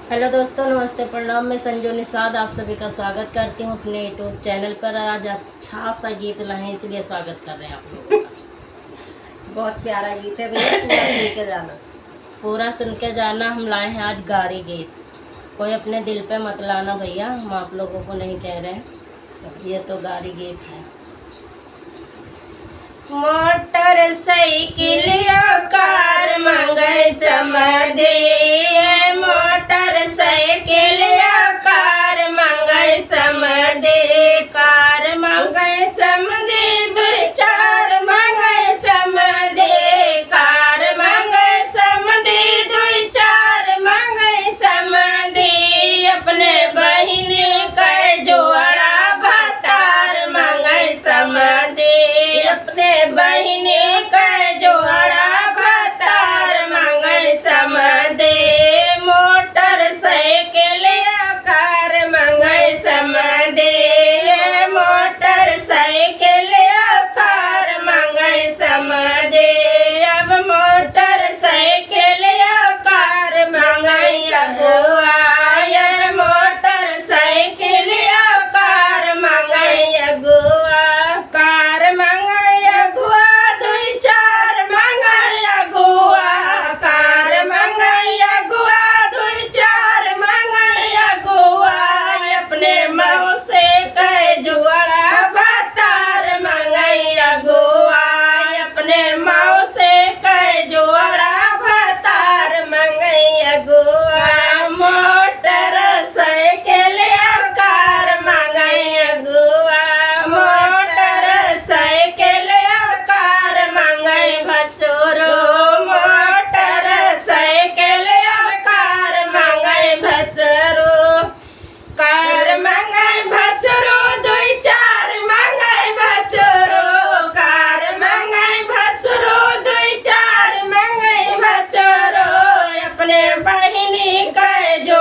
Hello दोस्तों, नमस्ते, प्रणाम। मैं संजू निषाद आप सभी का स्वागत करती हूँ अपने यूट्यूब चैनल पर। आज अच्छा सा गीत लाए इसलिए स्वागत कर रहे हैं आप लोगों का। बहुत प्यारा गीत है भैया, पूरा सुन के जाना। पूरा सुन के जाना। हम लाए हैं आज गारी गीत। कोई अपने दिल पे मत लाना भैया, हम आप लोगों को नहीं कह रहे हैं। ये तो गारी गीत है। मोटर साइकिल कार मंगे समदे, मोटर साइकिल कार मंगे समदे, कार मंगे समदे, दो चार मंगे समदे, कार मंगे समदे, दो चार मंगे समदे, अपने बहिन के जोड़ा भतार मंगे समदे, अपने बहिन का जोड़ा भतार मंगे समदे, मोटर साइकिल कार मंगे समदे, मोटर साइकिल कार मंगे समदे, अब मोटर साइकिल कार मंगे अगुआ, मोटर साइकिल कार मंगे अगुआ, कार मंगे अगुआ, दो चार मंगे अगुआ, कार मंगे अगुआ, दो चार मंगे अगुआ, अपने मौसे के जुआड़ा भतार मंगे अगुआ, अपने मौसे के जुआड़ा भतार मंगे अगुआ, मोटर साइकिल कार मंगे अगुआ, मोटर साइकिल कार मंगे भसुरो, मोटर साइकिल कार मंगे भसुरो, कार मंगे भसुरो, दो चार मंगे भसुरो, कार मंगे भसुरो, दो चार मंगे भसुरो, अपने बहिनी के जो